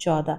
14,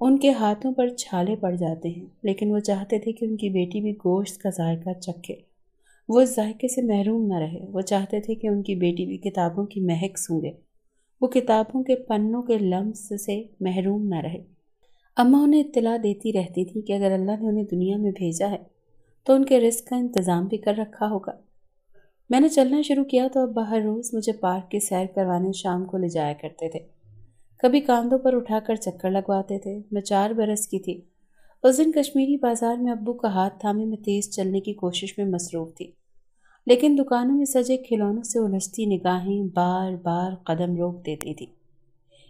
ان کے ہاتھوں پر چھالے پڑ جاتے ہیں، لیکن وہ چاہتے تھے کہ ان کی بیٹی بھی گوشت کا ذائقہ چکھے، وہ اس ذائقے سے محروم نہ رہے۔ وہ چاہتے تھے کہ ان کی بیٹی بھی کتابوں کی مہک سونگھے، وہ کتابوں کے پنوں کے لمس سے محروم نہ رہے۔ اماں انہیں اطلاع دیتی رہتی تھی کہ اگر اللہ نے انہیں دنیا میں بھیجا ہے تو ان کے رزق کا انتظام بھی کر رکھا ہوگا۔ میں نے چلنا شروع کیا تو ابا ہر روز مجھے پارک کی سیر کروانے شام کو لے جایا کرتے تھے، کبھی کاندھوں پر اٹھا کر چکر لگواتے تھے۔ میں 4 برس کی تھی۔ اس دن کشمیری بازار میں ابو کا ہاتھ تھامے میں تیز چلنے کی کوشش میں مصروف تھی، لیکن دکانوں میں سجے کھلونوں سے الجھتی نگاہیں بار بار قدم روک دیتی تھی۔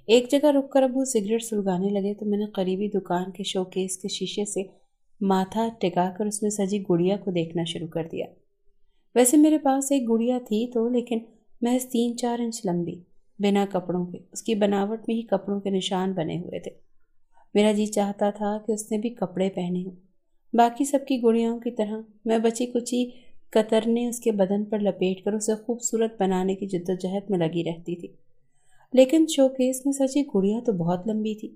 ایک جگہ رک کر ابو سگریٹ سلگانے لگے تو میں نے قریبی دکان کے شوکیس کے شیشے سے ماتھا ٹکا کر اس میں سجی گڑیا کو دیکھنا شروع کر دیا۔ ویسے میرے پاس ایک گڑیا تھی تو، لیکن محض 3-4 انچ لمبی، بنا کپڑوں کے۔ اس کی بناوٹ میں ہی کپڑوں کے نشان بنے ہوئے تھے۔ میرا جی چاہتا تھا کہ اس نے بھی کپڑے پہنے ہوں، باقی سب کی گڑیاؤں کی طرح۔ میں بچی کچی کترنے اس کے بدن پر لپیٹ کر اسے خوبصورت بنانے کی جدوجہد میں لگی رہتی تھی، لیکن شوکیس میں سجی گڑیا تو بہت لمبی تھی۔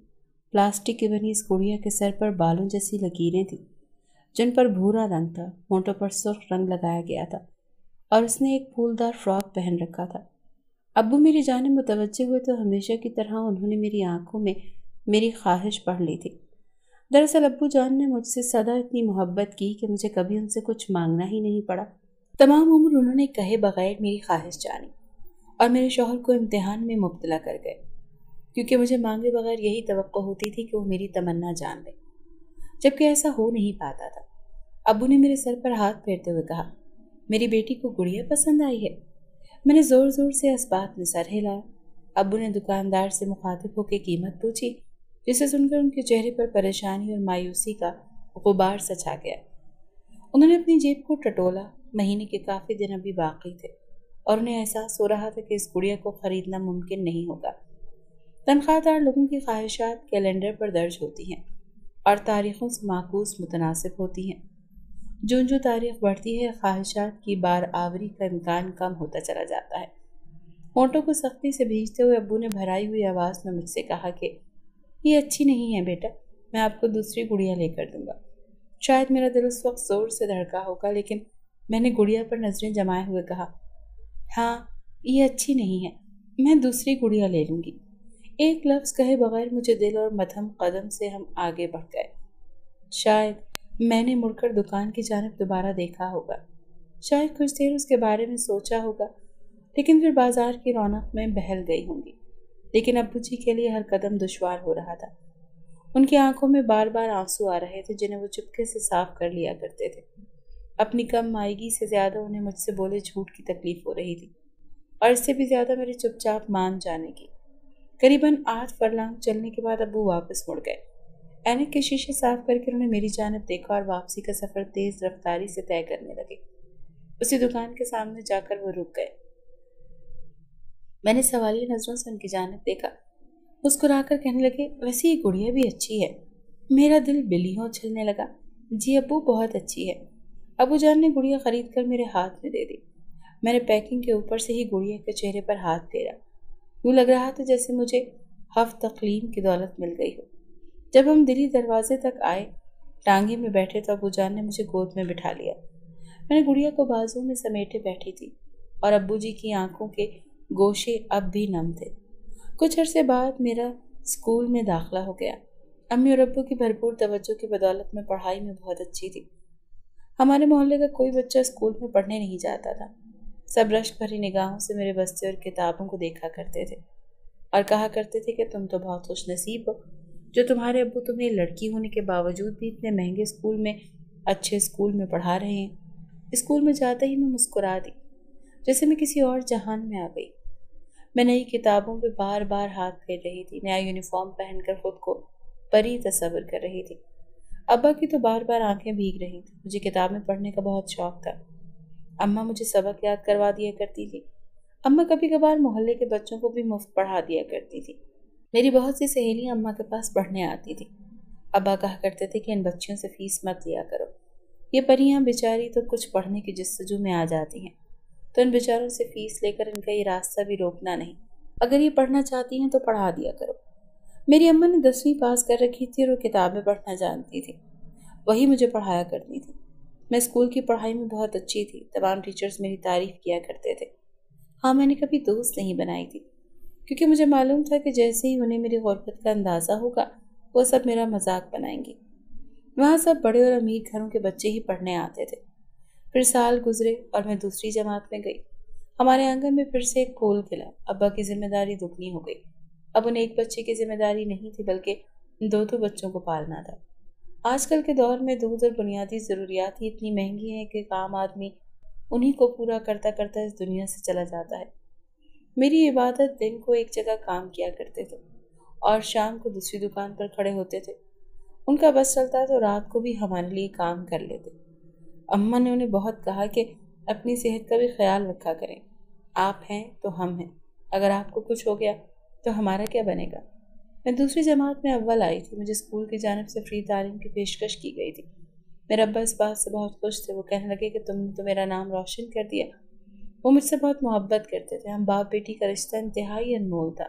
پلاسٹک کی بنی اس گڑیا کے سر پر بالوں جیسی لکیریں تھیں، جن پر بھورا رنگ تھا، ہونٹوں پر سرخ رنگ لگایا گیا تھا، اور اس نے ایک پھولدار فراک پہن رکھا تھا۔ ابو میری جانب متوجہ ہوئے تو ہمیشہ کی طرح انہوں نے میری آنکھوں میں میری خواہش پڑھ لی تھی۔ دراصل ابو جان نے مجھ سے سدا اتنی محبت کی کہ مجھے کبھی ان سے کچھ مانگنا ہی نہیں پڑا۔ تمام عمر انہوں نے کہے بغیر میری خواہش جانی اور میرے شوہر کو امتحان میں مبتلا کر گئے، کیونکہ مجھے مانگے بغیر یہی توقع ہوتی تھی کہ وہ میری تمنا جان لے، جبکہ ایسا ہو نہیں پاتا تھا۔ ابو نے میرے سر پر ہاتھ پھیرتے ہوئے کہا، میری بیٹی کو گڑیا پسند آئی ہے؟ میں نے زور زور سے اس بات میں سر ہلایا۔ ابو نے دکاندار سے مخاطب ہو کے قیمت پوچھی، جسے سن کر ان کے چہرے پر پریشانی اور مایوسی کا غبار سا چھا گیا۔ انہوں نے اپنی جیب کو ٹٹولا۔ مہینے کے کافی دن ابھی باقی تھے اور انہیں احساس ہو رہا تھا کہ اس گڑیا کو خریدنا ممکن نہیں ہوگا۔ تنخواہ دار لوگوں کی خواہشات کیلنڈر پر درج ہوتی ہیں اور تاریخوں سے معکوس متناسب ہوتی ہیں۔ جو تاریخ بڑھتی ہے، خواہشات کی بار آوری کا امکان کم ہوتا چلا جاتا ہے۔ ہونٹوں کو سختی سے بھیجتے ہوئے ابو نے بھرائی ہوئی آواز میں مجھ سے کہا کہ یہ اچھی نہیں ہے بیٹا، میں آپ کو دوسری گڑیا لے کر دوں گا۔ شاید میرا دل اس وقت زور سے دھڑکا ہوگا، لیکن میں نے گڑیا پر نظریں جمائے ہوئے کہا، ہاں یہ اچھی نہیں ہے، میں دوسری گڑیا لے لوں گی۔ ایک لفظ کہے بغیر مجھے دل اور مدھم قدم سے ہم آگے بڑھ گئے۔ شاید میں نے مڑ کر دکان کی جانب دوبارہ دیکھا ہوگا، شاید کچھ دیر اس کے بارے میں سوچا ہوگا، لیکن پھر بازار کی رونق میں بہل گئی ہوں گی۔ لیکن ابو جی کے لیے ہر قدم دشوار ہو رہا تھا۔ ان کی آنکھوں میں بار بار آنسو آ رہے تھے، جنہیں وہ چپکے سے صاف کر لیا کرتے تھے۔ اپنی کم مائیگی سے زیادہ انہیں مجھ سے بولے جھوٹ کی تکلیف ہو رہی تھی، اور اس سے بھی زیادہ میرے چپ چاپ مان جانے کی۔ قریباً 8 فرلانگ چلنے کے بعد ابو واپس مڑ گئے۔ اینک کے شیشے صاف کر کے انہوں نے میری جانب دیکھا اور واپسی کا سفر تیز رفتاری سے طے کرنے لگے۔ اسی دکان کے سامنے جا کر وہ رک گئے۔ میں نے سوالیہ نظروں سے ان کی جانب دیکھا۔ مسکرا کر کہنے لگے، ویسے یہ گڑیا بھی اچھی ہے۔ میرا دل بلیوں چھلنے لگا۔ جی ابو، بہت اچھی ہے۔ ابو جان نے گڑیا خرید کر میرے ہاتھ میں دے دی۔ میں نے پیکنگ کے اوپر سے ہی گڑیا کے چہرے پر ہاتھ پھیرا۔ یوں لگ رہا تھا جیسے مجھے ہفت تقلیم کی دولت مل گئی ہو۔ جب ہم دلی دروازے تک آئے، ٹانگے میں بیٹھے تو ابو جان نے مجھے گود میں بٹھا لیا۔ میں نے گڑیا کو بازو میں سمیٹے بیٹھی تھی اور ابو جی کی آنکھوں کے گوشے اب بھی نم تھے۔ کچھ عرصے بعد میرا اسکول میں داخلہ ہو گیا۔ امی اور ابو کی بھرپور توجہ کی بدولت میں پڑھائی میں بہت اچھی تھی۔ ہمارے محلے کا کوئی بچہ اسکول میں پڑھنے نہیں جاتا تھا۔ سب رشک بھری نگاہوں سے میرے بستے اور کتابوں کو دیکھا کرتے تھے اور کہا کرتے تھے کہ تم تو بہت خوش نصیب ہو جو تمہارے ابو تمہیں لڑکی ہونے کے باوجود بھی اتنے مہنگے اسکول میں، اچھے اسکول میں پڑھا رہے ہیں۔ اسکول میں جاتے ہی میں مسکرا دی، جیسے میں کسی اور جہان میں آ گئی۔ میں نئی کتابوں پہ بار بار ہاتھ پھیر رہی تھی، نیا یونیفارم پہن کر خود کو پری تصور کر رہی تھی۔ ابا کی تو بار بار آنکھیں بھیگ رہی تھیں۔ مجھے کتابیں پڑھنے کا بہت شوق تھا۔ اماں مجھے سبق یاد کروا دیا کرتی تھی۔ اماں کبھی کبھار محلے کے بچوں کو بھی مفت پڑھا دیا کرتی تھی۔ میری بہت سی سہیلیاں اماں کے پاس پڑھنے آتی تھی۔ ابا کہا کرتے تھے کہ ان بچیوں سے فیس مت لیا کرو، یہ پریاں بیچاری تو کچھ پڑھنے کی جستجو میں آ جاتی ہیں، تو ان بیچاروں سے فیس لے کر ان کا یہ راستہ بھی روکنا نہیں، اگر یہ پڑھنا چاہتی ہیں تو پڑھا دیا کرو۔ میری اماں نے 10ویں پاس کر رکھی تھی اور وہ کتابیں پڑھنا جانتی تھی، وہی مجھے پڑھایا کرتی تھی۔ میں اسکول کی پڑھائی میں بہت اچھی تھی، تمام ٹیچرز میری تعریف کیا کرتے تھے۔ ہاں، میں نے کبھی دوست نہیں بنائی تھی، کیونکہ مجھے معلوم تھا کہ جیسے ہی انہیں میری غربت کا اندازہ ہوگا وہ سب میرا مذاق بنائیں گے۔ وہاں سب بڑے اور امیر گھروں کے بچے ہی پڑھنے آتے تھے۔ پھر سال گزرے اور میں دوسری جماعت میں گئی۔ ہمارے آنگن میں پھر سے ایک پھول کھلا۔ ابا کی ذمہ داری دگنی ہو گئی۔ اب انہیں ایک بچے کی ذمہ داری نہیں تھی بلکہ دو بچوں کو پالنا تھا۔ آج کل کے دور میں دودھ اور بنیادی ضروریات ہی اتنی مہنگی ہیں کہ عام آدمی انہی کو پورا کرتا کرتا اس دنیا سے چلا جاتا ہے۔ میری عبادت دن کو ایک جگہ کام کیا کرتے تھے اور شام کو دوسری دکان پر کھڑے ہوتے تھے۔ ان کا بس چلتا تو رات کو بھی ہمارے لیے کام کر لیتے۔ اماں نے انہیں بہت کہا کہ اپنی صحت کا بھی خیال رکھا کریں۔ آپ ہیں تو ہم ہیں، اگر آپ کو کچھ ہو گیا تو ہمارا کیا بنے گا؟ میں دوسری جماعت میں اول آئی تھی۔ مجھے اسکول کی جانب سے فری تعلیم کی پیشکش کی گئی تھی۔ میرا ابا اس بات سے بہت خوش تھے۔ وہ کہنے لگے کہ تم نے تو میرا نام روشن کر دیا۔ وہ مجھ سے بہت محبت کرتے تھے۔ ہم باپ بیٹی کا رشتہ انتہائی انمول تھا۔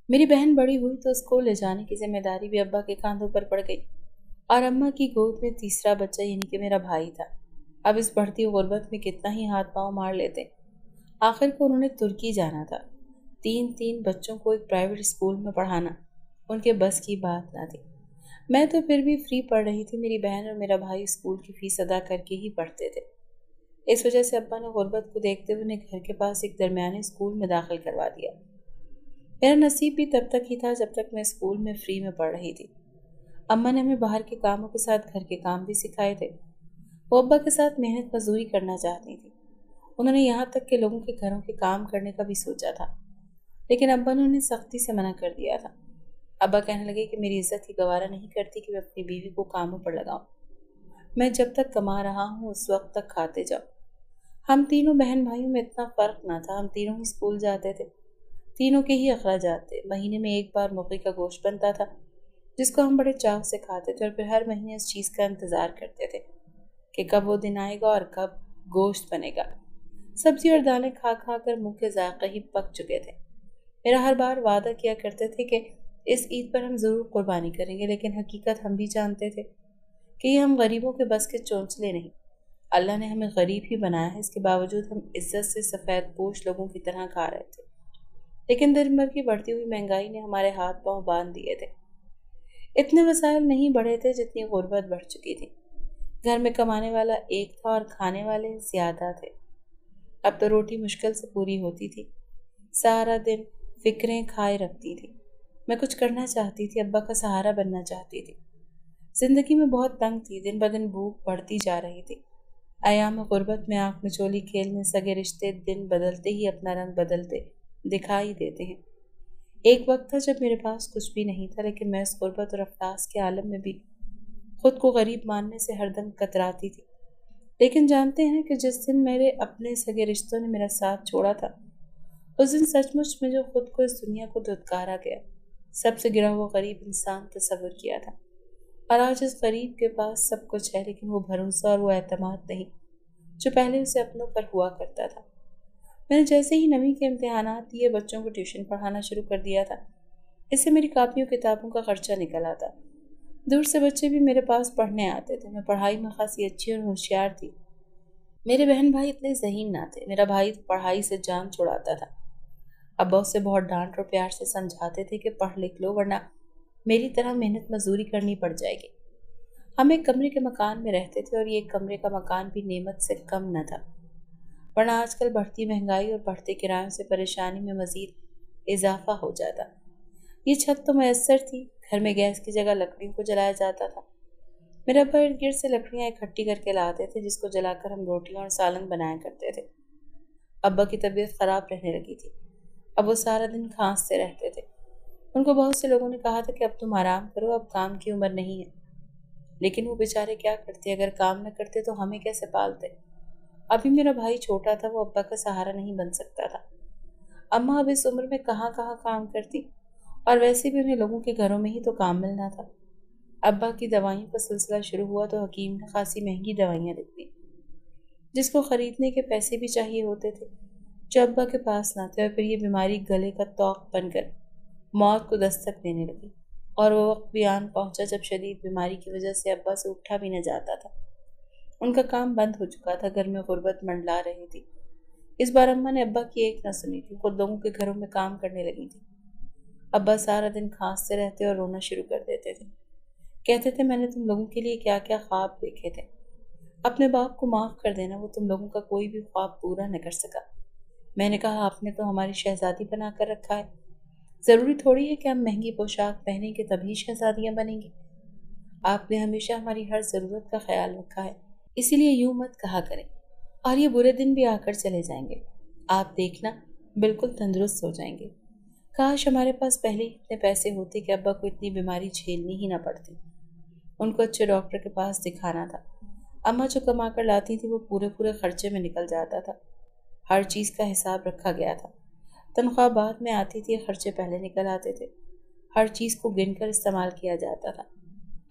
میری بہن بڑی ہوئی تو اس کو لے جانے کی ذمہ داری بھی ابا کے کاندھوں پر پڑ گئی اور اماں کی گود میں تیسرا بچہ یعنی کہ میرا بھائی تھا۔ اب اس بڑھتی غربت میں کتنا ہی ہاتھ پاؤں مار لیتے۔ آخر کو انہوں نے ترکی جانا تھا۔ تین بچوں کو ایک پرائیویٹ اسکول میں پڑھانا ان کے بس کی بات نہ تھی۔ میں تو پھر بھی فری پڑھ رہی تھی۔ میری بہن اور میرا بھائی اسکول کی فیس ادا کر کے ہی پڑھتے تھے۔ اس وجہ سے ابا نے غربت کو دیکھتے ہوئے انہیں گھر کے پاس ایک درمیانے اسکول میں داخل کروا دیا۔ میرا نصیب بھی تب تک ہی تھا جب تک میں اسکول میں فری میں پڑھ رہی تھی۔ اماں نے ہمیں باہر کے کاموں کے ساتھ گھر کے کام بھی سکھائے تھے۔ وہ ابا کے ساتھ محنت مزدوری کرنا چاہتی تھی۔ انہوں نے یہاں تک کہ لوگوں کے گھروں کے کام کرنے کا بھی سوچا تھا، لیکن ابا نے انہیں سختی سے منع کر دیا تھا۔ ابا کہنے لگے کہ میری عزت ہی گوارا نہیں کرتی کہ میں اپنی بیوی کو کاموں پر لگاؤں۔ میں جب تک کما رہا ہوں اس وقت تک کھاتے جاؤ۔ ہم تینوں بہن بھائیوں میں اتنا فرق نہ تھا۔ ہم تینوں ہی اسکول جاتے تھے۔ تینوں کے ہی اخراجات تھے۔ مہینے میں ایک بار مرغی کا گوشت بنتا تھا جس کو ہم بڑے چاو سے کھاتے تھے اور پھر ہر مہینے اس چیز کا انتظار کرتے تھے کہ کب وہ دن آئے گا اور کب گوشت بنے گا۔ سبزی اور دالیں کھا کھا کر منہ کے ذائقے ہی پک چکے تھے۔ میرا ہر بار وعدہ کیا کرتے تھے کہ اس عید پر ہم ضرور قربانی کریں گے، لیکن حقیقت ہم بھی جانتے تھے کہ یہ ہم غریبوں کے بس کے چونچلے نہیں۔ اللہ نے ہمیں غریب ہی بنایا ہے، اس کے باوجود ہم عزت سے سفید پوش لوگوں کی طرح کھا رہے تھے۔ لیکن دن بھر کی بڑھتی ہوئی مہنگائی نے ہمارے ہاتھ پاؤں باندھ دیے تھے۔ اتنے وسائل نہیں بڑھے تھے جتنی غربت بڑھ چکی تھی۔ گھر میں کمانے والا ایک تھا اور کھانے والے زیادہ تھے۔ اب تو روٹی مشکل سے پوری ہوتی تھی۔ سارا دن فکریں کھائے رکھتی تھی۔ میں کچھ کرنا چاہتی تھی، ابا کا سہارا بننا چاہتی تھی۔ زندگی میں بہت تنگ تھی۔ دن بدن بھوک بڑھتی جا رہی تھی۔ ایام غربت میں آنکھ مچولی کھیلنے سگے رشتے دن بدلتے ہی اپنا رنگ بدلتے دکھائی دیتے ہیں۔ ایک وقت تھا جب میرے پاس کچھ بھی نہیں تھا، لیکن میں اس غربت اور افلاس کے عالم میں بھی خود کو غریب ماننے سے ہر دم کتراتی تھی۔ لیکن جانتے ہیں کہ جس دن میرے اپنے سگے رشتوں نے میرا ساتھ چھوڑا تھا، اس دن سچ مچ میں جو خود کو اس دنیا کو دھتکارا گیا، سب سے گرا ہوا غریب انسان تصور کیا تھا۔ اور آج اس غریب کے پاس سب کچھ ہے، لیکن وہ بھروسہ اور وہ اعتماد نہیں جو پہلے اسے اپنوں پر ہوا کرتا تھا۔ میں نے جیسے ہی نویں کے امتحانات دیے بچوں کو ٹیوشن پڑھانا شروع کر دیا تھا۔ اس سے میری کاپیوں کتابوں کا خرچہ نکل آتا۔ دور سے بچے بھی میرے پاس پڑھنے آتے تھے۔ میں پڑھائی میں خاصی اچھی اور ہوشیار تھی۔ میرے بہن بھائی اتنے ذہین نہ تھے۔ میرا بھائی پڑھائی سے جان چھڑاتا تھا۔ ابا اسے بہت ڈانٹ اور پیار سے سمجھاتے تھے کہ پڑھ لکھ لو ورنہ میری طرح محنت مزدوری کرنی پڑ جائے گی۔ ہم ایک کمرے کے مکان میں رہتے تھے اور یہ ایک کمرے کا مکان بھی نعمت سے کم نہ تھا، ورنہ آج کل بڑھتی مہنگائی اور بڑھتے کرایوں سے پریشانی میں مزید اضافہ ہو جاتا۔ یہ چھت تو میسر تھی، گھر میں گیس کی جگہ لکڑیوں کو جلایا جاتا تھا۔ میرے ابا ارد گرد سے لکڑیاں اکٹھی کر کے لاتے تھے جس کو جلا کر ہم روٹیاں اور سالن بنایا کرتے تھے۔ ابا کی طبیعت خراب رہنے لگی تھی۔ اب وہ سارا دن کھانستے رہتے تھے۔ ان کو بہت سے لوگوں نے کہا تھا کہ اب تم آرام کرو، اب کام کی عمر نہیں ہے، لیکن وہ بیچارے کیا کرتے؟ اگر کام نہ کرتے تو ہمیں کیسے پالتے؟ ابھی میرا بھائی چھوٹا تھا، وہ ابا کا سہارا نہیں بن سکتا تھا۔ اماں اب اس عمر میں کہاں کام کرتی، اور ویسے بھی انہیں لوگوں کے گھروں میں ہی تو کام ملنا تھا۔ ابا کی دوائیوں کا سلسلہ شروع ہوا تو حکیم نے خاصی مہنگی دوائیاں لکھ دی جس کو خریدنے کے پیسے بھی چاہیے ہوتے تھے جو ابا کے پاس نہ تھے، اور پھر یہ بیماری گلے کا توق بن کر موت کو دستک دینے لگی اور وہ وقت بھی آن پہنچا جب شدید بیماری کی وجہ سے ابا سے اٹھا بھی نہ جاتا تھا۔ ان کا کام بند ہو چکا تھا، گھر میں غربت منڈلا رہی تھی۔ اس بار اماں نے ابا کی ایک نہ سنی تھی، خود لوگوں کے گھروں میں کام کرنے لگی تھی۔ ابا سارا دن کھانستے رہتے اور رونا شروع کر دیتے تھے۔ کہتے تھے میں نے تم لوگوں کے لیے کیا کیا خواب دیکھے تھے، اپنے باپ کو معاف کر دینا، وہ تم لوگوں کا کوئی بھی خواب پورا نہ کر سکا۔ میں نے کہا آپ نے تو ہماری شہزادی بنا کر رکھا ہے، ضروری تھوڑی ہے کہ ہم مہنگی پوشاک پہنیں گے تبھی شہزادیاں بنیں گی۔ آپ نے ہمیشہ ہماری ہر ضرورت کا خیال رکھا ہے، اسی لیے یوں مت کہا کریں، اور یہ برے دن بھی آ کر چلے جائیں گے، آپ دیکھنا بالکل تندرست ہو جائیں گے۔ کاش ہمارے پاس پہلے ہی اتنے پیسے ہوتے کہ ابا کو اتنی بیماری جھیلنی ہی نہ پڑتی۔ ان کو اچھے ڈاکٹر کے پاس دکھانا تھا۔ اماں جو کما کر لاتی تھی وہ پورے خرچے میں نکل جاتا تھا۔ ہر چیز کا حساب رکھا گیا تھا۔ تنخواہ بعد میں آتی تھی، خرچے پہلے نکل آتے تھے۔ ہر چیز کو گن کر استعمال کیا جاتا تھا۔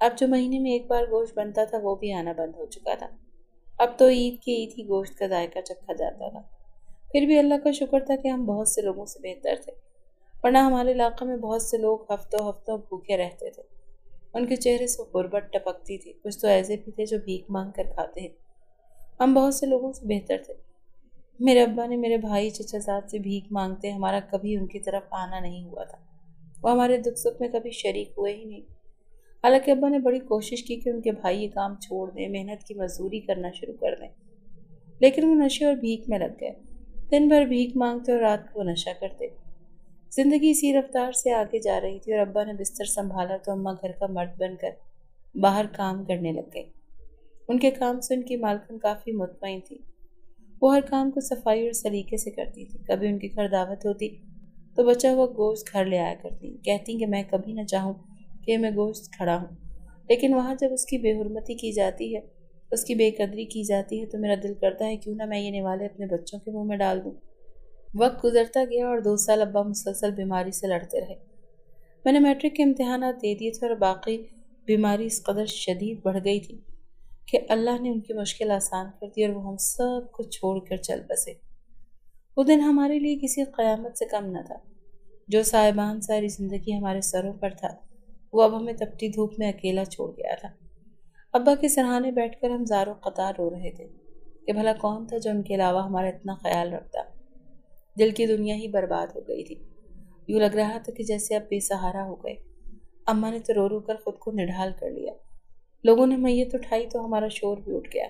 اب جو مہینے میں ایک بار گوشت بنتا تھا وہ بھی آنا بند ہو چکا تھا۔ اب تو عید کی عید ہی گوشت کا ذائقہ چکھا جاتا تھا۔ پھر بھی اللہ کا شکر تھا کہ ہم بہت سے لوگوں سے بہتر تھے، ورنہ ہمارے علاقے میں بہت سے لوگ ہفتوں بھوکے رہتے تھے۔ ان کے چہرے سے غربت ٹپکتی تھی۔ کچھ تو ایسے بھی تھے جو بھیک مانگ کر کھاتے ہیں۔ ہم بہت سے لوگوں سے بہتر تھے۔ میرے ابا نے میرے بھائی چچا زاد سے بھیک مانگتے ہمارا کبھی ان کی طرف آنا نہیں ہوا تھا۔ وہ ہمارے دکھ سکھ میں کبھی شریک ہوئے ہی نہیں۔ حالانکہ ابا نے بڑی کوشش کی کہ ان کے بھائی یہ کام چھوڑ دیں، محنت کی مزدوری کرنا شروع کر دیں، لیکن وہ نشے اور بھیک میں لگ گئے۔ دن بھر بھیک مانگتے اور رات کو وہ نشہ کرتے۔ زندگی اسی رفتار سے آگے جا رہی تھی اور ابا نے بستر سنبھالا تو اماں گھر کا مرد بن کر باہر کام کرنے لگ گئی۔ ان کے کام سے ان کی مالکن کافی مطمئن تھی۔ وہ ہر کام کو صفائی اور سلیقے سے کرتی تھی۔ کبھی ان کے گھر دعوت ہوتی تو بچا ہوا گوشت گھر لے آیا کرتی، کہتی کہ میں کبھی نہ چاہوں کہ میں گوشت کھڑا ہوں، لیکن وہاں جب اس کی بے حرمتی کی جاتی ہے، اس کی بے قدری کی جاتی ہے تو میرا دل کرتا ہے کیوں نہ میں یہ نوالے اپنے بچوں کے منہ میں ڈال دوں۔ وقت گزرتا گیا اور 2 سال ابا مسلسل بیماری سے لڑتے رہے۔ میں نے میٹرک کے امتحانات دے دیے تھے اور باقی بیماری اس قدر شدید بڑھ گئی تھی کہ اللہ نے ان کی مشکل آسان کر دی اور وہ ہم سب کو چھوڑ کر چل بسے۔ وہ دن ہمارے لیے کسی قیامت سے کم نہ تھا۔ جو صاحبان ساری زندگی ہمارے سروں پر تھا وہ اب ہمیں تپتی دھوپ میں اکیلا چھوڑ گیا تھا۔ ابا کے سرہانے بیٹھ کر ہم زار و قطار رو رہے تھے کہ بھلا کون تھا جو ان کے علاوہ ہمارا اتنا خیال رکھتا۔ دل کی دنیا ہی برباد ہو گئی تھی۔ یوں لگ رہا تھا کہ جیسے اب بے سہارا ہو گئے۔ اماں نے تو رو رو کر خود کو نڈھال کر لیا۔ لوگوں نے میت اٹھائی تو ہمارا شور بھی اٹھ گیا۔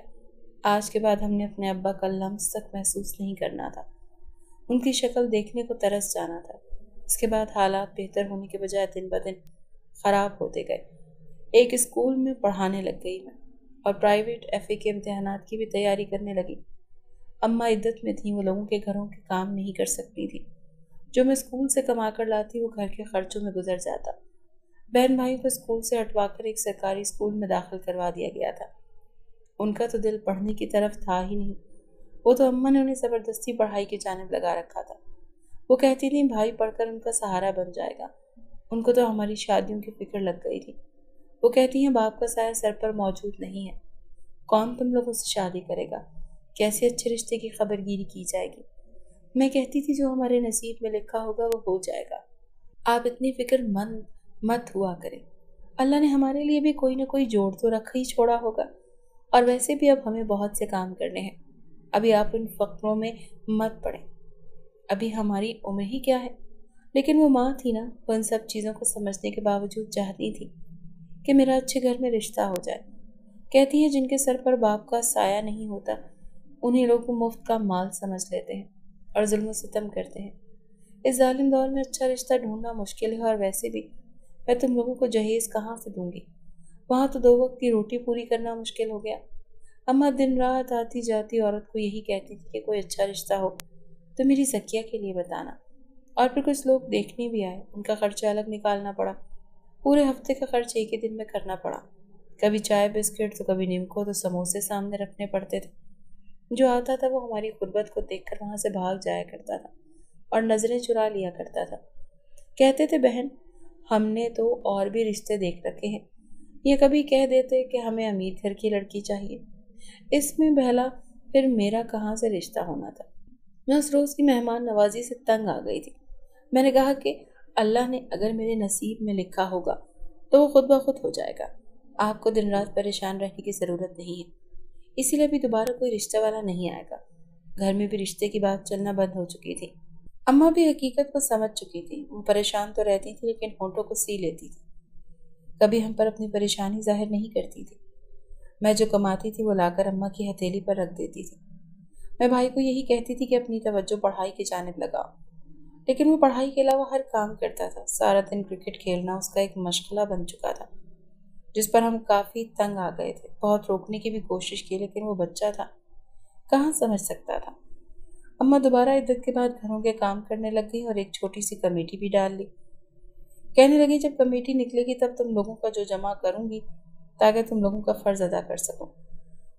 آج کے بعد ہم نے اپنے ابا کا لمس تک محسوس نہیں کرنا تھا۔ ان کی شکل دیکھنے کو ترس جانا تھا۔ اس کے بعد حالات بہتر ہونے کے بجائے دن بدن خراب ہوتے گئے۔ ایک اسکول میں پڑھانے لگ گئی میں اور پرائیویٹ FA کے امتحانات کی بھی تیاری کرنے لگی۔ اماں عدت میں تھیں، وہ لوگوں کے گھروں کے کام نہیں کر سکتی تھی۔ جو میں اسکول سے کما کر لاتی وہ گھر کے خرچوں میں گزر جاتا۔ بہن بھائیوں کو اسکول سے ہٹوا کر ایک سرکاری اسکول میں داخل کروا دیا گیا تھا۔ ان کا تو دل پڑھنے کی طرف تھا ہی نہیں۔ وہ تو اماں نے انہیں زبردستی پڑھائی کی جانب لگا رکھا تھا۔ وہ کہتی تھیں بھائی پڑھ کر ان کا سہارا بن جائے گا۔ ان کو تو ہماری شادیوں کی فکر لگ گئی تھی۔ وہ کہتی ہیں باپ کا سایہ سر پر موجود نہیں ہے، کون تم لوگوں سے شادی کرے گا، کیسے اچھے رشتے کی خبر گیری کی جائے گی۔ میں کہتی تھی جو ہمارے نصیب میں لکھا ہوگا وہ ہو جائے گا، آپ اتنی فکر مند مت ہوا کریں، اللہ نے ہمارے لیے بھی کوئی نہ کوئی جوڑ تو رکھ ہی چھوڑا ہوگا، اور ویسے بھی اب ہمیں بہت سے کام کرنے ہیں، ابھی آپ ان فکروں میں مت پڑیں، ابھی ہماری عمر ہی کیا ہے۔ لیکن وہ ماں تھی نا، وہ ان سب چیزوں کو سمجھنے کے باوجود چاہتی تھی کہ میرا اچھے گھر میں رشتہ ہو جائے۔ کہتی ہیں جن کے سر پر باپ کا سایہ نہیں ہوتا انہیں لوگ مفت کا مال سمجھ لیتے ہیں اور ظلم و ستم کرتے ہیں۔ اس ظالم دور میں اچھا رشتہ ڈھونڈنا مشکل ہے، اور ویسے بھی میں تم لوگوں کو جہیز کہاں سے دوں گی، وہاں تو 2 وقت کی روٹی پوری کرنا مشکل ہو گیا۔ اماں دن رات آتی جاتی عورت کو یہی کہتی تھی کہ کوئی اچھا رشتہ ہو تو میری زکیہ کے لیے بتانا، اور پھر کچھ لوگ دیکھنے بھی آئے، ان کا خرچہ الگ نکالنا پڑا، پورے ہفتے کا خرچ ایک ہی دن میں کرنا پڑا، کبھی چائے بسکٹ تو کبھی نمکو تو سموسے سامنے رکھنے پڑتے تھے۔ جو آتا تھا وہ ہماری غربت کو دیکھ کر وہاں سے بھاگ جایا کرتا تھا اور نظریں چرا لیا کرتا تھا۔ کہتے تھے بہن ہم نے تو اور بھی رشتے دیکھ رکھے ہیں، یہ کبھی کہہ دیتے کہ ہمیں امیر گھر کی لڑکی چاہیے، اس میں بہلا پھر میرا کہاں سے رشتہ ہونا تھا۔ میں اس روز کی مہمان نوازی سے تنگ آ گئی تھی۔ میں نے کہا کہ اللہ نے اگر میرے نصیب میں لکھا ہوگا تو وہ خود بخود ہو جائے گا۔ آپ کو دن رات پریشان رہنے کی ضرورت نہیں ہے، اسی لیے بھی دوبارہ کوئی رشتہ والا نہیں آئے گا۔ گھر میں بھی رشتے کی بات چلنا بند ہو چکی تھی۔ اماں بھی حقیقت کو سمجھ چکی تھی۔ وہ پریشان تو رہتی تھی لیکن ہونٹوں کو سی لیتی تھی، کبھی ہم پر اپنی پریشانی ظاہر نہیں کرتی تھی۔ میں جو کماتی تھی وہ لا کر اماں کی ہتھیلی پر رکھ دیتی تھی۔ میں بھائی کو یہی کہتی تھی کہ اپنی توجہ پڑھائی کی جانب لگاؤ، لیکن وہ پڑھائی کے علاوہ ہر کام کرتا تھا۔ سارا دن کرکٹ کھیلنا اس کا ایک مشغلہ بن چکا تھا، جس پر ہم کافی تنگ آ گئے تھے۔ بہت روکنے کی بھی کوشش کی لیکن وہ بچہ تھا، کہاں سمجھ سکتا تھا۔ اماں دوبارہ عدت کے بعد گھروں کے کام کرنے لگ گئی اور ایک چھوٹی سی کمیٹی بھی ڈال لی۔ کہنے لگی جب کمیٹی نکلے گی تب تم لوگوں کا جو جمع کروں گی تاکہ تم لوگوں کا فرض ادا کر سکوں۔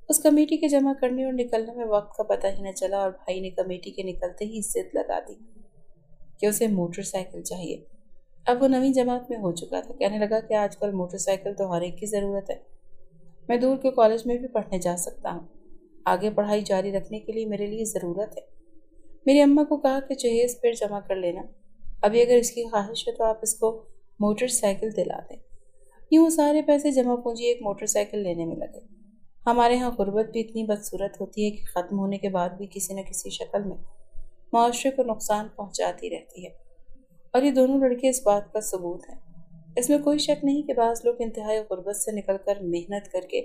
اس کمیٹی کے جمع کرنے اور نکلنے میں وقت کا پتہ ہی نہ چلا اور بھائی نے کمیٹی کے نکلتے ہی ضد لگا دی کہ اسے موٹر سائیکل چاہیے۔ اب وہ نویں جماعت میں ہو چکا تھا۔ کہنے لگا کہ آج کل موٹر سائیکل تو ہر ایک کی ضرورت ہے، میں دور کے کالج میں بھی پڑھنے جا سکتا ہوں، آگے پڑھائی جاری رکھنے کے لیے میرے لیے ضرورت ہے۔ میری اماں کو کہا کہ جہیز پھر جمع کر لینا، ابھی اگر اس کی خواہش ہے تو آپ اس کو موٹر سائیکل دلا دیں۔ یوں وہ سارے پیسے جمع پونجی ایک موٹر سائیکل لینے میں لگے۔ ہمارے ہاں غربت بھی اتنی بدصورت ہوتی ہے کہ ختم ہونے کے بعد بھی کسی نہ کسی شکل میں معاشرے کو نقصان پہنچاتی رہتی ہے، اور یہ دونوں لڑکے اس بات کا ثبوت ہیں۔ اس میں کوئی شک نہیں کہ بعض لوگ انتہائی غربت سے نکل کر محنت کر کے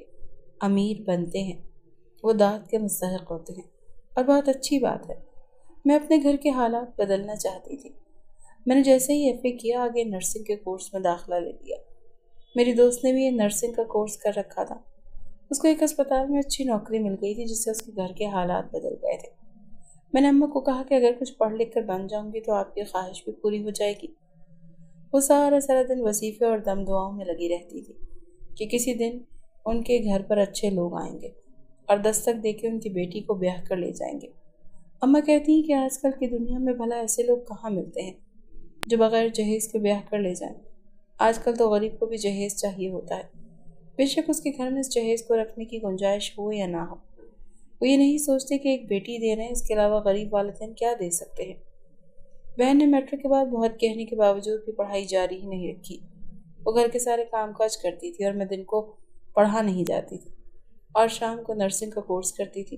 امیر بنتے ہیں، وہ داد کے مستحق ہوتے ہیں، اور بہت اچھی بات ہے۔ میں اپنے گھر کے حالات بدلنا چاہتی تھی۔ میں نے جیسے ہی ایف اے کیا آگے نرسنگ کے کورس میں داخلہ لے لیا۔ میری دوست نے بھی یہ نرسنگ کا کورس کر رکھا تھا۔ اس کو ایک اسپتال میں اچھی نوکری مل گئی تھی جس سے اس کے گھر کے حالات بدل گئے تھے۔ میں نے اماں کو کہا کہ اگر کچھ پڑھ لکھ کر بن جاؤں گی تو آپ کی خواہش بھی پوری ہو جائے گی۔ وہ سارا دن وظیفے اور دم دعاؤں میں لگی رہتی تھی کہ کسی دن ان کے گھر پر اچھے لوگ آئیں گے اور دستک دے کے ان کی بیٹی کو بیاہ کر لے جائیں گے۔ اماں کہتی ہیں کہ آج کل کی دنیا میں بھلا ایسے لوگ کہاں ملتے ہیں جو بغیر جہیز کے بیاہ کر لے جائیں۔ آج کل تو غریب کو بھی جہیز چاہیے ہوتا ہے، بے شک اس کے گھر میں اس جہیز کو رکھنے کی گنجائش ہو یا نہ ہو۔ وہ یہ نہیں سوچتے کہ ایک بیٹی دے رہے ہیں، اس کے علاوہ غریب والدین کیا دے سکتے ہیں۔ بہن نے میٹرک کے بعد بہت کہنے کے باوجود بھی پڑھائی جاری ہی نہیں رکھی۔ وہ گھر کے سارے کام کاج کرتی تھی اور میں دن کو پڑھا نہیں جاتی تھی اور شام کو نرسنگ کا کورس کرتی تھی۔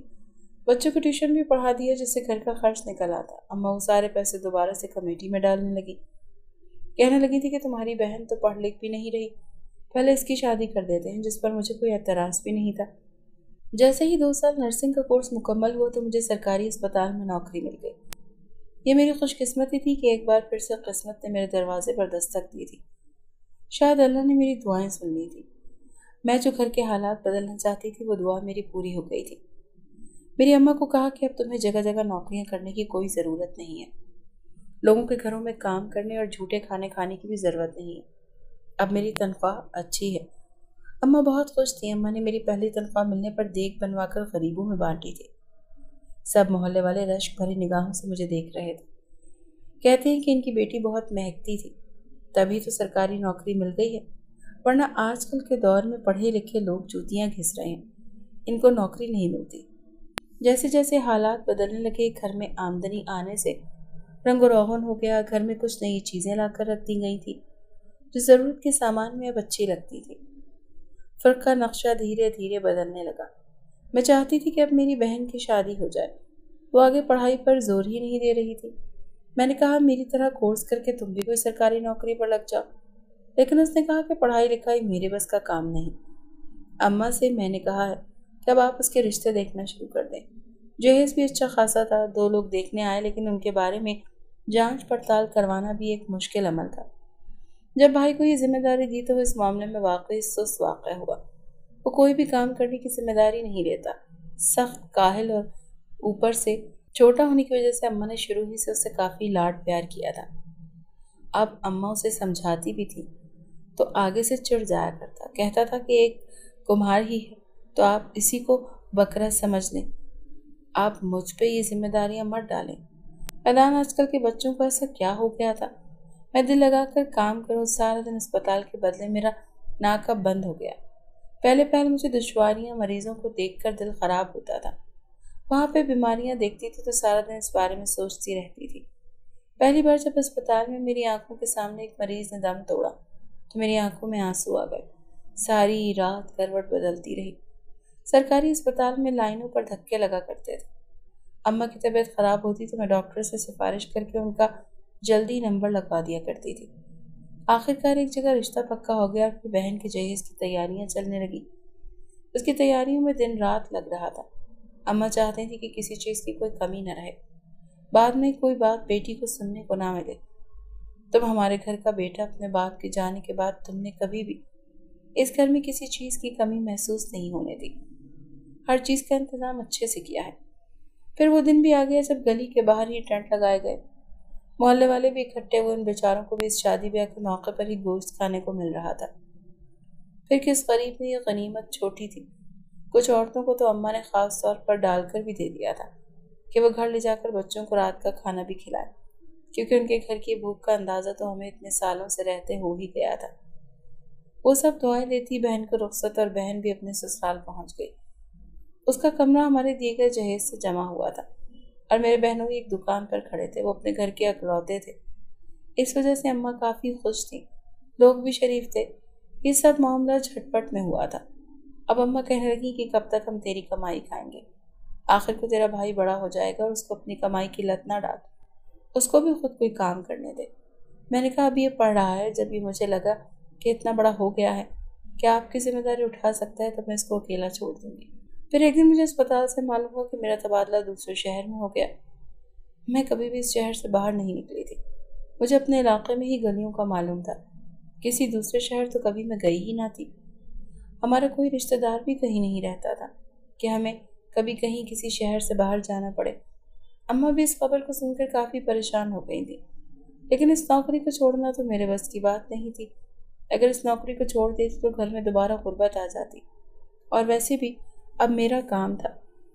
بچوں کو ٹیوشن بھی پڑھا دیا جس سے گھر کا خرچ نکل آتا۔ اماں وہ سارے پیسے دوبارہ سے کمیٹی میں ڈالنے لگی۔ کہنے لگی تھی کہ تمہاری بہن تو پڑھ لکھ بھی نہیں رہی، پہلے اس کی شادی کر دیتے ہیں، جس پر مجھے کوئی اعتراض بھی نہیں تھا۔ جیسے ہی 2 سال نرسنگ کا کورس مکمل ہوا تو مجھے سرکاری اسپتال میں نوکری مل گئی۔ یہ میری خوش قسمتی تھی کہ ایک بار پھر سے قسمت نے میرے دروازے پر دستک دی تھی۔ شاید اللہ نے میری دعائیں سن لی تھی۔ میں جو گھر کے حالات بدلنا چاہتی تھی وہ دعا میری پوری ہو گئی تھی۔ میری اماں کو کہا کہ اب تمہیں جگہ جگہ نوکریاں کرنے کی کوئی ضرورت نہیں ہے، لوگوں کے گھروں میں کام کرنے اور جھوٹے کھانے کی بھی ضرورت نہیں ہے۔ اب میری تنخواہ اچھی ہے۔ اماں بہت خوش تھی۔ اماں نے میری پہلی تنخواہ ملنے پر دیگ بنوا کر غریبوں میں بانٹی تھی۔ سب محلے والے رشک بھری نگاہوں سے مجھے دیکھ رہے تھے۔ کہتے ہیں کہ ان کی بیٹی بہت مہکتی تھی، تبھی تو سرکاری نوکری مل گئی ہے، ورنہ آج کل کے دور میں پڑھے لکھے لوگ جوتیاں گھس رہے ہیں، ان کو نوکری نہیں ملتی۔ جیسے جیسے حالات بدلنے لگے گھر میں آمدنی آنے سے رنگ و روغن ہو گیا۔ گھر میں کچھ نئی چیزیں لا کر رکھ دی گئی تھی جو ضرورت کے سامان میں اب اچھی لگتی تھی۔ فرق کا نقشہ دھیرے دھیرے بدلنے لگا۔ میں چاہتی تھی کہ اب میری بہن کی شادی ہو جائے، وہ آگے پڑھائی پر زور ہی نہیں دے رہی تھی۔ میں نے کہا میری طرح کورس کر کے تم بھی کوئی سرکاری نوکری پر لگ جاؤ، لیکن اس نے کہا کہ پڑھائی لکھائی میرے بس کا کام نہیں۔ اماں سے میں نے کہا ہے کہ اب آپ اس کے رشتے دیکھنا شروع کر دیں۔ جہیز بھی اچھا خاصا تھا، 2 لوگ دیکھنے آئے لیکن ان کے بارے میں جانچ پڑتال کروانا بھی ایک مشکل عمل تھا۔ جب بھائی کو یہ ذمہ داری دی تو وہ اس معاملے میں واقعی سست واقع ہوا۔ وہ کوئی بھی کام کرنے کی ذمہ داری نہیں لیتا، سخت کاہل، اور اوپر سے چھوٹا ہونے کی وجہ سے اماں نے شروع ہی سے اسے کافی لاڈ پیار کیا تھا۔ اب اماں اسے سمجھاتی بھی تھی تو آگے سے چڑ جایا کرتا، کہتا تھا کہ ایک کمہار ہی ہے تو آپ اسی کو بکرا سمجھ لیں، آپ مجھ پہ یہ ذمہ داریاں مت ڈالیں۔ میدان آج کل کے بچوں کو ایسا کیا ہو گیا تھا، میں دل لگا کر کام کروں، سارا دن اسپتال کے بدلے میرا ناک اب بند ہو گیا۔ پہلے مجھے دشواریاں مریضوں کو دیکھ کر دل خراب ہوتا تھا، وہاں پہ بیماریاں دیکھتی تھی تو سارا دن اس بارے میں سوچتی رہتی تھی۔ پہلی بار جب اسپتال میں میری آنکھوں کے سامنے ایک مریض نے دم توڑا تو میری آنکھوں میں آنسو آ گئے۔ ساری رات کروٹ بدلتی رہی۔ سرکاری اسپتال میں لائنوں پر دھکے لگا کرتے تھے۔ اماں کی طبیعت خراب ہوتی تو میں ڈاکٹر سے سفارش کر کے ان کا جلدی نمبر لگوا دیا کرتی تھی۔ آخر کار ایک جگہ رشتہ پکا ہو گیا اور پھر بہن کے جہیز کی تیاریاں چلنے لگی۔ اس کی تیاریوں میں دن رات لگ رہا تھا۔ اماں چاہتی تھی کہ کسی چیز کی کوئی کمی نہ رہے، بعد میں کوئی بات بیٹی کو سننے کو نہ ملے۔ تم ہمارے گھر کا بیٹا، اپنے باپ کے جانے کے بعد تم نے کبھی بھی اس گھر میں کسی چیز کی کمی محسوس نہیں ہونے دی۔ ہر چیز کا انتظام اچھے سے کیا ہے۔ پھر وہ دن بھی آ گیا جب گلی کے باہر ہی ٹینٹ لگائے گئے۔ محلے والے بھی اکٹھے ہوئے، ان بیچاروں کو بھی اس شادی بیاہ کے موقع پر ہی گوشت کھانے کو مل رہا تھا۔ پھر کس غریب نے یہ غنیمت چھوٹی تھی۔ کچھ عورتوں کو تو اماں نے خاص طور پر ڈال کر بھی دے دیا تھا کہ وہ گھر لے جا کر بچوں کو رات کا کھانا بھی کھلائیں، کیونکہ ان کے گھر کی بھوک کا اندازہ تو ہمیں اتنے سالوں سے رہتے ہو ہی گیا تھا۔ وہ سب دعائیں دیتی بہن کو رخصت، اور بہن بھی اپنے سسرال پہنچ گئی۔ اس کا کمرہ ہمارے دیے گئے جہیز سے جمع ہوا تھا، اور میرے بہنوں ایک دکان پر کھڑے تھے۔ وہ اپنے گھر کے اکلوتے تھے، اس وجہ سے اماں کافی خوش تھیں۔ لوگ بھی شریف تھے۔ یہ سب معاملہ جھٹپٹ میں ہوا تھا۔ اب اماں کہنے لگی کہ کب تک ہم تیری کمائی کھائیں گے؟ آخر کو تیرا بھائی بڑا ہو جائے گا اور اس کو اپنی کمائی کی لت نہ ڈال، اس کو بھی خود کوئی کام کرنے دے۔ میں نے کہا اب یہ پڑھ رہا ہے، جب یہ مجھے لگا کہ اتنا بڑا ہو گیا ہے کہ آپ کی ذمہ داری اٹھا سکتا ہے تو میں اس کو اکیلا چھوڑ دوں گی۔ پھر ایک دن مجھے اسپتال سے معلوم ہوا کہ میرا تبادلہ دوسرے شہر میں ہو گیا۔ میں کبھی بھی اس شہر سے باہر نہیں نکلی تھی۔ مجھے اپنے علاقے میں ہی گلیوں کا معلوم تھا، کسی دوسرے شہر تو کبھی میں گئی ہی نہ تھی۔ ہمارا کوئی رشتہ دار بھی کہیں نہیں رہتا تھا کہ ہمیں کبھی کہیں کسی شہر سے باہر جانا پڑے۔ اماں بھی اس خبر کو سن کر کافی پریشان ہو گئی تھی، لیکن اس نوکری کو چھوڑنا تو میرے بس کی بات نہیں تھی۔ اگر اس نوکری کو چھوڑ دیتی تو گھر میں دوبارہ غربت آ جاتی، اور ویسے بھی اب میرا کام تھا،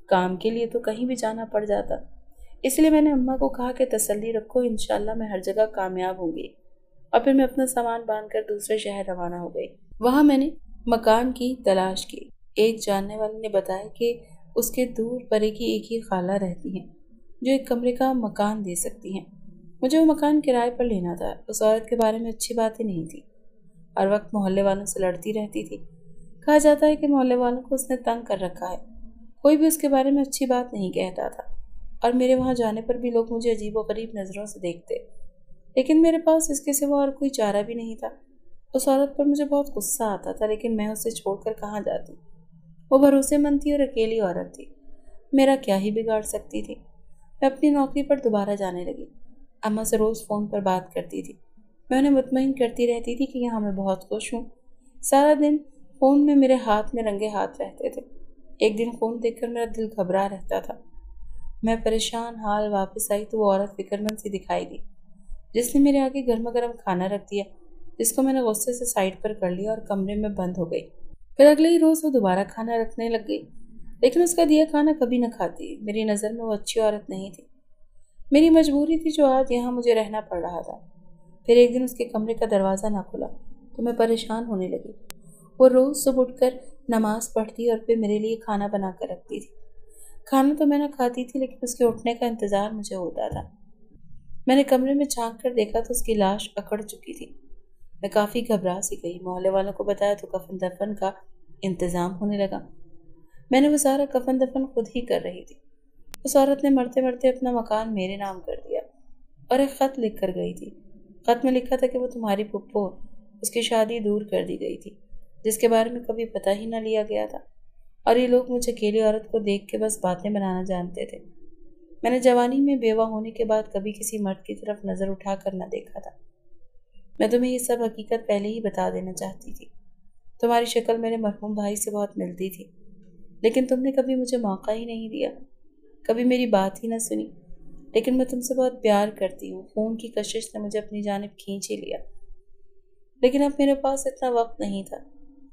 کام کے لیے تو کہیں بھی جانا پڑ جاتا۔ اس لیے میں نے اماں کو کہا کہ تسلی رکھو، انشاءاللہ میں ہر جگہ کامیاب ہوں گی۔ اور پھر میں اپنا سامان باندھ کر دوسرے شہر روانہ ہو گئی۔ وہاں میں نے مکان کی تلاش کی۔ ایک جاننے والے نے بتایا کہ اس کے دور پرے کی ایک ہی خالہ رہتی ہیں جو ایک کمرے کا مکان دے سکتی ہیں۔ مجھے وہ مکان کرائے پر لینا تھا۔ اس عورت کے بارے میں اچھی باتیں نہیں تھی، ہر وقت محلے والوں سے لڑتی رہتی تھی۔ کہا جاتا ہے کہ محلے والوں کو اس نے تنگ کر رکھا ہے، کوئی بھی اس کے بارے میں اچھی بات نہیں کہتا تھا، اور میرے وہاں جانے پر بھی لوگ مجھے عجیب و غریب نظروں سے دیکھتے، لیکن میرے پاس اس کے سوا اور کوئی چارہ بھی نہیں تھا۔ اس عورت پر مجھے بہت غصہ آتا تھا، لیکن میں اسے چھوڑ کر کہاں جاتی؟ وہ بھروسے مند تھی اور اکیلی عورت تھی، میرا کیا ہی بگاڑ سکتی تھی؟ میں اپنی نوکری پر دوبارہ جانے لگی۔ اماں سے روز فون پر بات کرتی تھی، میں انہیں مطمئن کرتی رہتی تھی کہ یہاں میں بہت خوش ہوں۔ سارا دن فون میں میرے ہاتھ میں رنگے ہاتھ رہتے تھے۔ ایک دن فون دیکھ کر میرا دل گھبرا رہتا تھا۔ میں پریشان حال واپس آئی تو وہ عورت فکر مند سی دکھائی دی جس نے میرے آگے گرما گرم کھانا رکھ دیا، جس کو میں نے غصے سے سائڈ پر کر لیا اور کمرے میں بند ہو گئی۔ پھر اگلے ہی روز وہ دوبارہ کھانا رکھنے لگ گئی، لیکن اس کا دیا کھانا کبھی نہ کھاتی۔ میری نظر میں وہ اچھی عورت نہیں تھی، میری مجبوری تھی جو آج یہاں مجھے رہنا پڑ رہا تھا۔ پھر ایک دن اس کے کمرے کا دروازہ نہ کھلا تو میں پریشان ہونے لگی۔ وہ روز صبح اٹھ کر نماز پڑھتی اور پھر میرے لیے کھانا بنا کر رکھتی تھی۔ کھانا تو میں نہ کھاتی تھی، لیکن اس کے اٹھنے کا انتظار مجھے ہوتا تھا۔ میں نے کمرے میں جھانک کر دیکھا تو اس کی لاش اکڑ چکی تھی۔ میں کافی گھبرا سی گئی۔ محلے والوں کو بتایا تو کفن دفن کا انتظام ہونے لگا۔ میں نے وہ سارا کفن دفن خود ہی کر رہی تھی۔ اس عورت نے مرتے مرتے اپنا مکان میرے نام کر دیا اور ایک خط لکھ کر گئی تھی۔ خط میں لکھا تھا کہ وہ تمہاری پھپھو، اس کی شادی دور کر دی گئی تھی، جس کے بارے میں کبھی پتہ ہی نہ لیا گیا تھا، اور یہ لوگ مجھے اکیلی عورت کو دیکھ کے بس باتیں بنانا جانتے تھے۔ میں نے جوانی میں بیوہ ہونے کے بعد کبھی کسی مرد کی طرف نظر اٹھا کر نہ دیکھا تھا۔ میں تمہیں یہ سب حقیقت پہلے ہی بتا دینا چاہتی تھی۔ تمہاری شکل میرے مرحوم بھائی سے بہت ملتی تھی، لیکن تم نے کبھی مجھے موقع ہی نہیں دیا، کبھی میری بات ہی نہ سنی۔ لیکن میں تم سے بہت پیار کرتی ہوں، خون کی کشش نے مجھے اپنی جانب کھینچ ہی لیا، لیکن اب میرے پاس اتنا وقت نہیں تھا،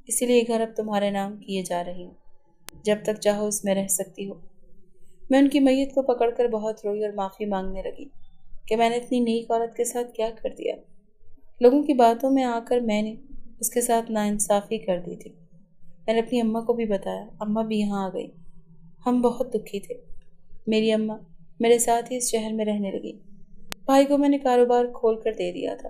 اسی لیے گھر اب تمہارے نام کیے جا رہی ہوں، جب تک چاہو اس میں رہ سکتی ہو۔ میں ان کی میت کو پکڑ کر بہت روئی اور معافی مانگنے لگی کہ میں نے اتنی نیک عورت کے ساتھ کیا کر دیا۔ لوگوں کی باتوں میں آ کر میں نے اس کے ساتھ ناانصافی کر دی تھی۔ میں نے اپنی اماں کو بھی بتایا، اماں بھی یہاں آ گئی۔ ہم بہت دکھی تھے۔ میری اماں میرے ساتھ ہی اس شہر میں رہنے لگی۔ بھائی کو میں نے کاروبار کھول کر دے دیا تھا،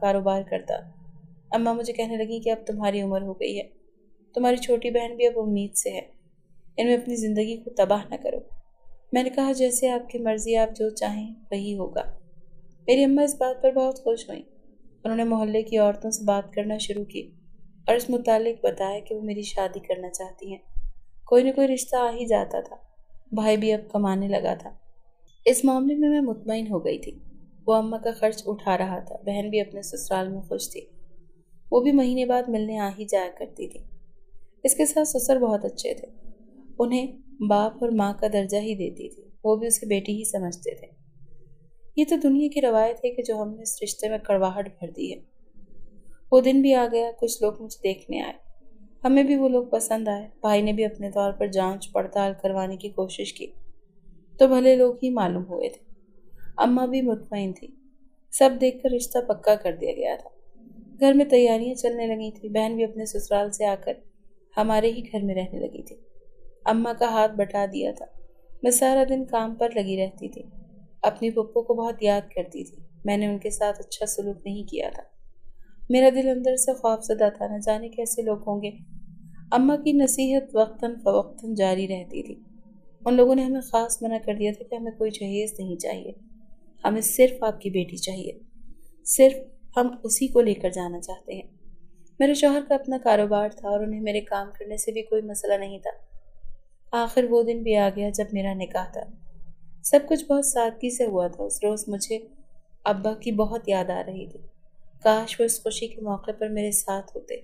کاروبار کرتا۔ اماں مجھے کہنے لگی کہ اب تمہاری عمر ہو گئی ہے، تمہاری چھوٹی بہن بھی اب امید سے ہے، ان میں اپنی زندگی کو تباہ نہ کرو۔ میں نے کہا جیسے آپ کی مرضی، آپ جو چاہیں وہی ہوگا۔ میری اماں اس بات پر بہت خوش ہوئیں۔ انہوں نے محلے کی عورتوں سے بات کرنا شروع کی اور اس متعلق بتایا کہ وہ میری شادی کرنا چاہتی ہیں۔ کوئی نہ کوئی رشتہ آ ہی جاتا تھا، بھائی بھی اب کمانے لگا تھا۔ اس معاملے میں میں مطمئن ہو گئی تھی۔ وہ اماں کا خرچ اٹھا رہا تھا، بہن بھی اپنے سسرال میں خوش تھی، وہ بھی مہینے بعد ملنے آ ہی جایا کرتی تھی۔ اس کے ساتھ سسر بہت اچھے تھے، انہیں باپ اور ماں کا درجہ ہی دیتی تھی، وہ بھی اسے بیٹی ہی سمجھتے تھے۔ یہ تو دنیا کی روایت ہے کہ جو ہم نے اس رشتے میں کڑواہٹ بھر دی ہے۔ وہ دن بھی آ گیا، کچھ لوگ مجھے دیکھنے آئے، ہمیں بھی وہ لوگ پسند آئے۔ بھائی نے بھی اپنے طور پر جانچ پڑتال کروانے کی کوشش کی تو بھلے لوگ ہی معلوم ہوئے تھے۔ اماں بھی مطمئن تھی، سب دیکھ کر رشتہ پکا کر دیا گیا تھا۔ گھر میں تیاریاں چلنے لگی تھی، بہن بھی اپنے سسرال سے آ کر ہمارے ہی گھر میں رہنے لگی تھی۔ اماں کا ہاتھ بٹا دیا تھا، میں سارا دن کام پر لگی رہتی تھی، اپنی پھپھو کو بہت یاد کرتی تھی۔ میں نے ان کے ساتھ اچھا سلوک نہیں کیا تھا، میرا دل اندر سے خوف زدہ تھا، نہ جانے کیسے لوگ ہوں گے۔ اماں کی نصیحت وقتاً فوقتاً جاری رہتی تھی۔ ان لوگوں نے ہمیں خاص منع کر دیا تھا کہ ہمیں کوئی جہیز نہیں چاہیے، ہمیں صرف آپ کی بیٹی چاہیے، صرف ہم اسی کو لے کر جانا چاہتے ہیں۔ میرے شوہر کا اپنا کاروبار تھا اور انہیں میرے کام کرنے سے بھی کوئی مسئلہ نہیں تھا۔ آخر وہ دن بھی آ گیا جب میرا نکاح تھا۔ سب کچھ بہت سادگی سے ہوا تھا۔ اس روز مجھے ابا کی بہت یاد آ رہی تھی، کاش وہ اس خوشی کے موقع پر میرے ساتھ ہوتے،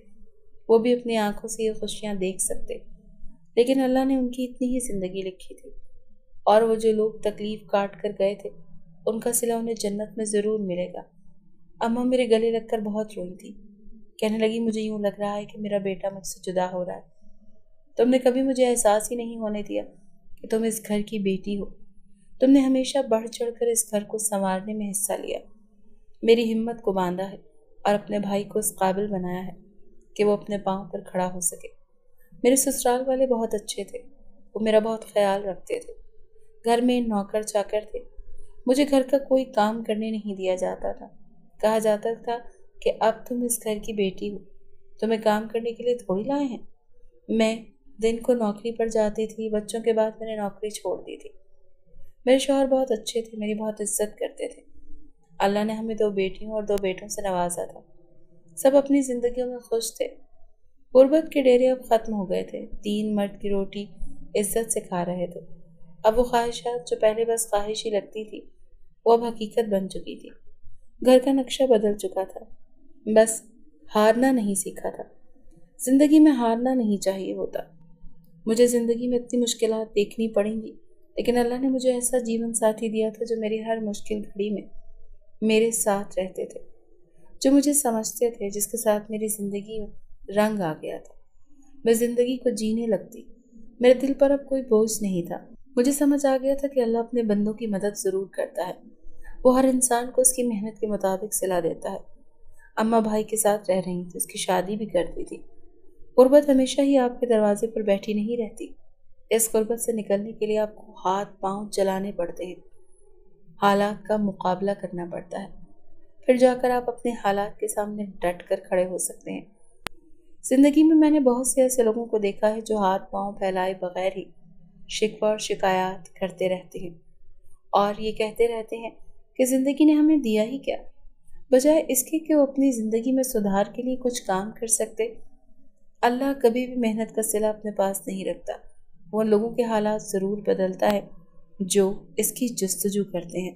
وہ بھی اپنی آنکھوں سے یہ خوشیاں دیکھ سکتے۔ لیکن اللہ نے ان کی اتنی ہی زندگی لکھی تھی، اور وہ جو لوگ تکلیف کاٹ کر گئے تھے ان کا صلہ انہیں جنت میں ضرور ملے گا۔ اماں میرے گلے لگ کر بہت روئی تھی، کہنے لگی مجھے یوں لگ رہا ہے کہ میرا بیٹا مجھ سے جدا ہو رہا ہے۔ تم نے کبھی مجھے احساس ہی نہیں ہونے دیا کہ تم اس گھر کی بیٹی ہو، تم نے ہمیشہ بڑھ چڑھ کر اس گھر کو سنوارنے میں حصہ لیا، میری ہمت کو باندھا ہے اور اپنے بھائی کو اس قابل بنایا ہے کہ وہ اپنے پاؤں پر کھڑا ہو سکے۔ میرے سسرال والے بہت اچھے تھے، وہ میرا بہت خیال رکھتے تھے۔ گھر میں نوکر چاکر تھے، مجھے گھر کا کوئی کام کرنے نہیں دیا جاتا تھا۔ کہا جاتا تھا کہ اب تم اس گھر کی بیٹی ہو، تمہیں کام کرنے کے لیے تھوڑی لائے ہیں۔ میں دن کو نوکری پر جاتی تھی، بچوں کے بعد میں نے نوکری چھوڑ دی تھی۔ میرے شوہر بہت اچھے تھے، میری بہت عزت کرتے تھے۔ اللہ نے ہمیں 2 بیٹیوں اور 2 بیٹوں سے نوازا تھا، سب اپنی زندگیوں میں خوش تھے۔ غربت کے ڈیرے اب ختم ہو گئے تھے، 3 مرد کی روٹی عزت سے کھا رہے تھے۔ اب وہ خواہشات جو پہلے بس خواہش ہی لگتی تھی، وہ اب حقیقت بن چکی تھی۔ گھر کا نقشہ بدل چکا تھا، بس ہارنا نہیں سیکھا تھا۔ زندگی میں ہارنا نہیں چاہیے ہوتا۔ مجھے زندگی میں اتنی مشکلات دیکھنی پڑیں گی، لیکن اللہ نے مجھے ایسا جیون ساتھی دیا تھا جو میری ہر مشکل گھڑی میں میرے ساتھ رہتے تھے، جو مجھے سمجھتے تھے، جس کے ساتھ میری زندگی میں رنگ آ گیا تھا۔ میں زندگی کو جینے لگتی، میرے دل پر اب کوئی بوجھ نہیں تھا۔ مجھے سمجھ آ گیا تھا کہ اللہ اپنے بندوں کی مدد ضرور کرتا ہے، وہ ہر انسان کو اس کی محنت کے مطابق صلہ دیتا ہے۔ اماں بھائی کے ساتھ رہ رہی تھی، اس کی شادی بھی کر دی تھی۔ غربت ہمیشہ ہی آپ کے دروازے پر بیٹھی نہیں رہتی، اس غربت سے نکلنے کے لیے آپ کو ہاتھ پاؤں چلانے پڑتے ہیں، حالات کا مقابلہ کرنا پڑتا ہے، پھر جا کر آپ اپنے حالات کے سامنے ڈٹ کر کھڑے ہو سکتے ہیں۔ زندگی میں نے بہت سے ایسے لوگوں کو دیکھا ہے جو ہاتھ پاؤں پھیلائے بغیر ہی شکوہ اور شکایات کرتے رہتے ہیں اور یہ کہتے رہتے ہیں کہ زندگی نے ہمیں دیا ہی کیا، بجائے اس کے کہ وہ اپنی زندگی میں سدھار کے لیے کچھ کام کر سکتے۔ اللہ کبھی بھی محنت کا صلہ اپنے پاس نہیں رکھتا، وہ ان لوگوں کے حالات ضرور بدلتا ہے جو اس کی جستجو کرتے ہیں۔